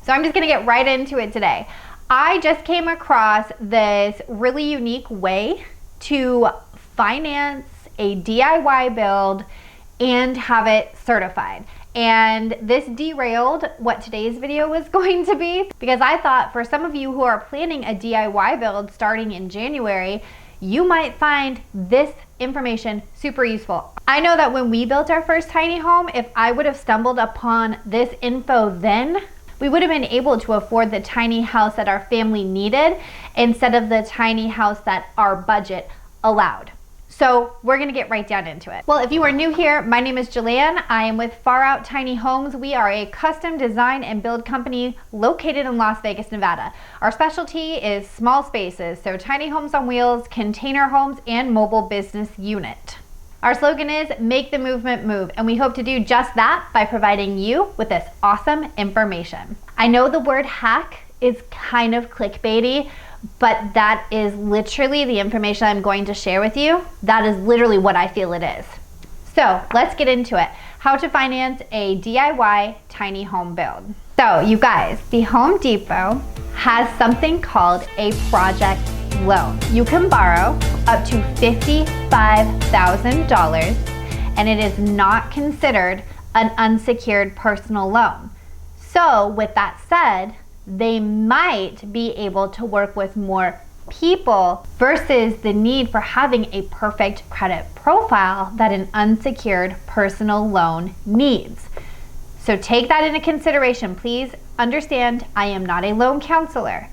So I'm just gonna get right into it today. I just came across this really unique way to finance a DIY build and have it certified. And this derailed what today's video was going to be, because I thought for some of you who are planning a DIY build starting in January, you might find this information super useful. I know that when we built our first tiny home, if I would have stumbled upon this info then, we would have been able to afford the tiny house that our family needed instead of the tiny house that our budget allowed. So we're gonna get right down into it. Well, if you are new here, my name is Jillian. I am with FarOutTinyHomes. We are a custom design and build company located in Las Vegas, Nevada. Our specialty is small spaces, so tiny homes on wheels, container homes, and mobile business unit. Our slogan is make the movement move, and we hope to do just that by providing you with this awesome information. I know the word hack is kind of clickbaity, but that is literally the information I'm going to share with you. That is literally what I feel it is. So let's get into it. How to finance a DIY tiny home build. So you guys, the Home Depot has something called a project loan. You can borrow up to $55,000 and it is not considered an unsecured personal loan. So with that said, they might be able to work with more people versus the need for having a perfect credit profile that an unsecured personal loan needs. So take that into consideration. Please understand, I am not a loan counselor,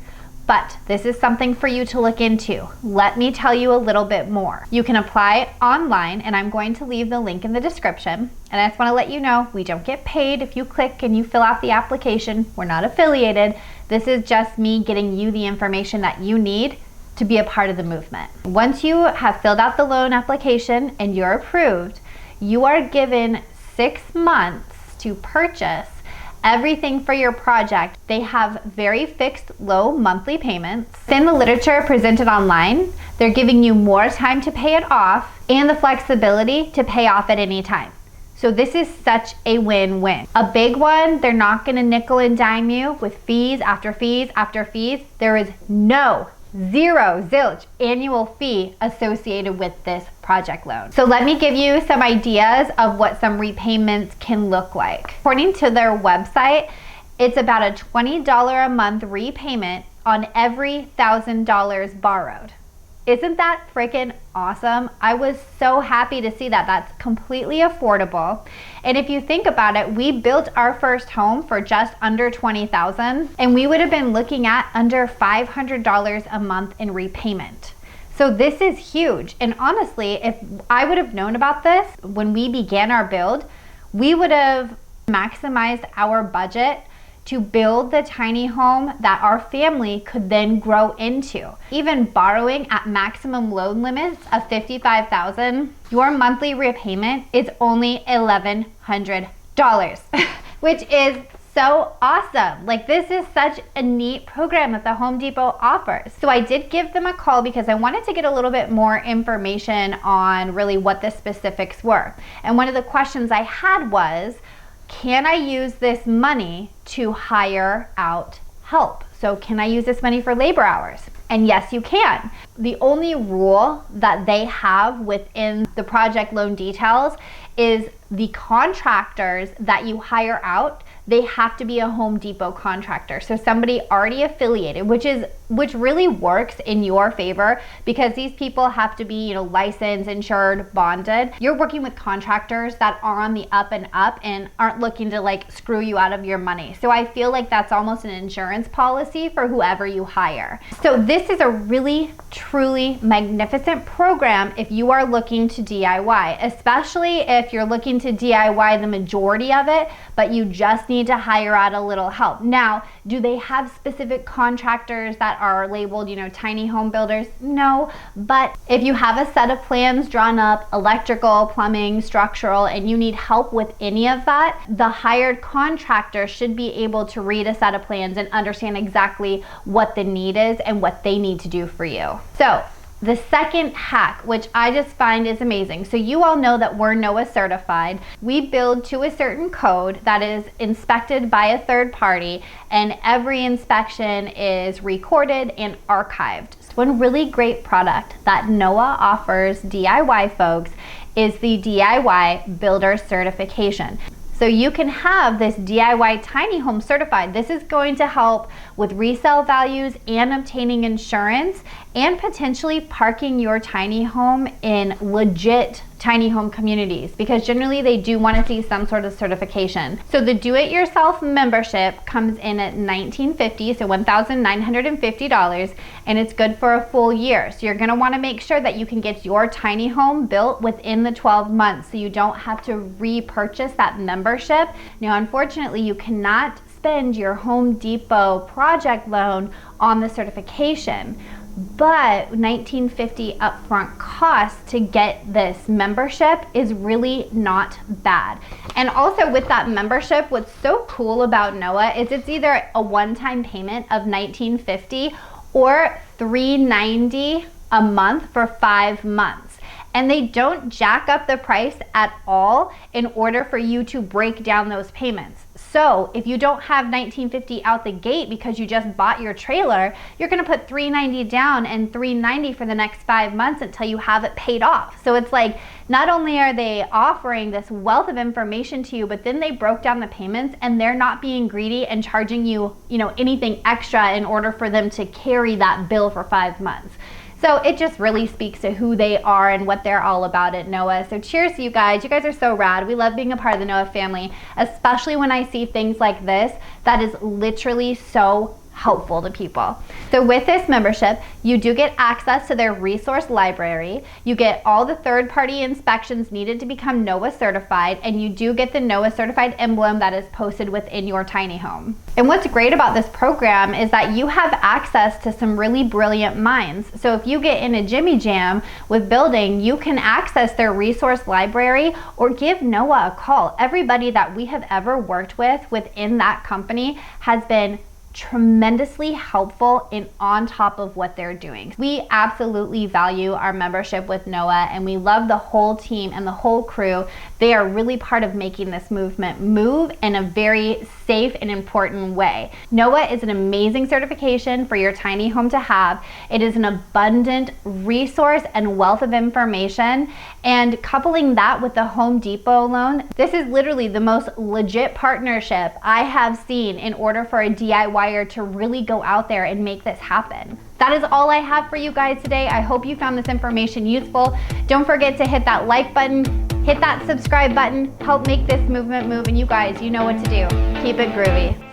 but this is something for you to look into. Let me tell you a little bit more. You can apply online, and I'm going to leave the link in the description. And I just want to let you know, we don't get paid if you click and you fill out the application. We're not affiliated. This is just me getting you the information that you need to be a part of the movement. Once you have filled out the loan application and you're approved, you are given 6 months to purchase everything for your project. They have very fixed low monthly payments. In the literature presented online, they're giving you more time to pay it off and the flexibility to pay off at any time. So this is such a win-win. A big one, they're not gonna nickel and dime you with fees after fees after fees. There is zero, zilch annual fee associated with this project loan. So let me give you some ideas of what some repayments can look like. According to their website, it's about a $20 a month repayment on every $1,000 borrowed. Isn't that freaking awesome? I was so happy to see that. That's completely affordable. And if you think about it, we built our first home for just under $20,000 and we would have been looking at under $500 a month in repayment. So this is huge. And honestly, if I would have known about this when we began our build, we would have maximized our budget to build the tiny home that our family could then grow into. Even borrowing at maximum loan limits of $55,000, your monthly repayment is only $1,100, which is so awesome. Like, this is such a neat program that the Home Depot offers. So I did give them a call because I wanted to get a little bit more information on really what the specifics were. And one of the questions I had was, can I use this money to hire out help? So can I use this money for labor hours? And yes, you can. The only rule that they have within the project loan details is the contractors that you hire out, they have to be a Home Depot contractor. So somebody already affiliated, which really works in your favor because these people have to be, licensed, insured, bonded. You're working with contractors that are on the up and up and aren't looking to screw you out of your money. So I feel like that's almost an insurance policy for whoever you hire. So this is a really, truly magnificent program if you are looking to DIY, especially if you're looking to DIY the majority of it, but you just need to hire out a little help. Now, do they have specific contractors that are labeled, tiny home builders? No, but if you have a set of plans drawn up, electrical, plumbing, structural, and you need help with any of that, the hired contractor should be able to read a set of plans and understand exactly what the need is and what they need to do for you. So The second hack, which I just find is amazing. So you all know that we're NOAA certified. We build to a certain code that is inspected by a third party, and every inspection is recorded and archived. So one really great product that NOAA offers DIY folks is the DIY Builder Certification. So you can have this DIY tiny home certified. This is going to help with resale values and obtaining insurance and potentially parking your tiny home in legit tiny home communities, because generally they do want to see some sort of certification. So the do-it-yourself membership comes in at $1,950, so $1,950, and it's good for a full year. So you're going to want to make sure that you can get your tiny home built within the 12 months so you don't have to repurchase that membership. Now, unfortunately, you cannot spend your Home Depot project loan on the certification, but $1,950 upfront cost to get this membership is really not bad. And also with that membership, what's so cool about NOAA is it's either a one-time payment of $1,950 or $390 a month for 5 months. And they don't jack up the price at all in order for you to break down those payments. So if you don't have $1,950 out the gate because you just bought your trailer, you're gonna put $390 down and $390 for the next 5 months until you have it paid off. So it's like, not only are they offering this wealth of information to you, but then they broke down the payments and they're not being greedy and charging you, anything extra in order for them to carry that bill for 5 months. So it just really speaks to who they are and what they're all about at NOAA. So cheers to you guys. You guys are so rad. We love being a part of the NOAA family, especially when I see things like this that is literally so helpful to people. So with this membership, you do get access to their resource library. You get all the third-party inspections needed to become NOAA certified, and you do get the NOAA certified emblem that is posted within your tiny home. And what's great about this program is that you have access to some really brilliant minds. So if you get in a jimmy jam with building, you can access their resource library or give NOAA a call. Everybody that we have ever worked with within that company has been tremendously helpful and on top of what they're doing. We absolutely value our membership with NOAA, and we love the whole team and the whole crew. They are really part of making this movement move in a very safe and important way. NOAA is an amazing certification for your tiny home to have. It is an abundant resource and wealth of information, and coupling that with the Home Depot loan, this is literally the most legit partnership I have seen in order for a DIYer to really go out there and make this happen. That is all I have for you guys today. I hope you found this information useful. Don't forget to hit that like button, hit that subscribe button, help make this movement move, and you guys, you know what to do. Keep it groovy.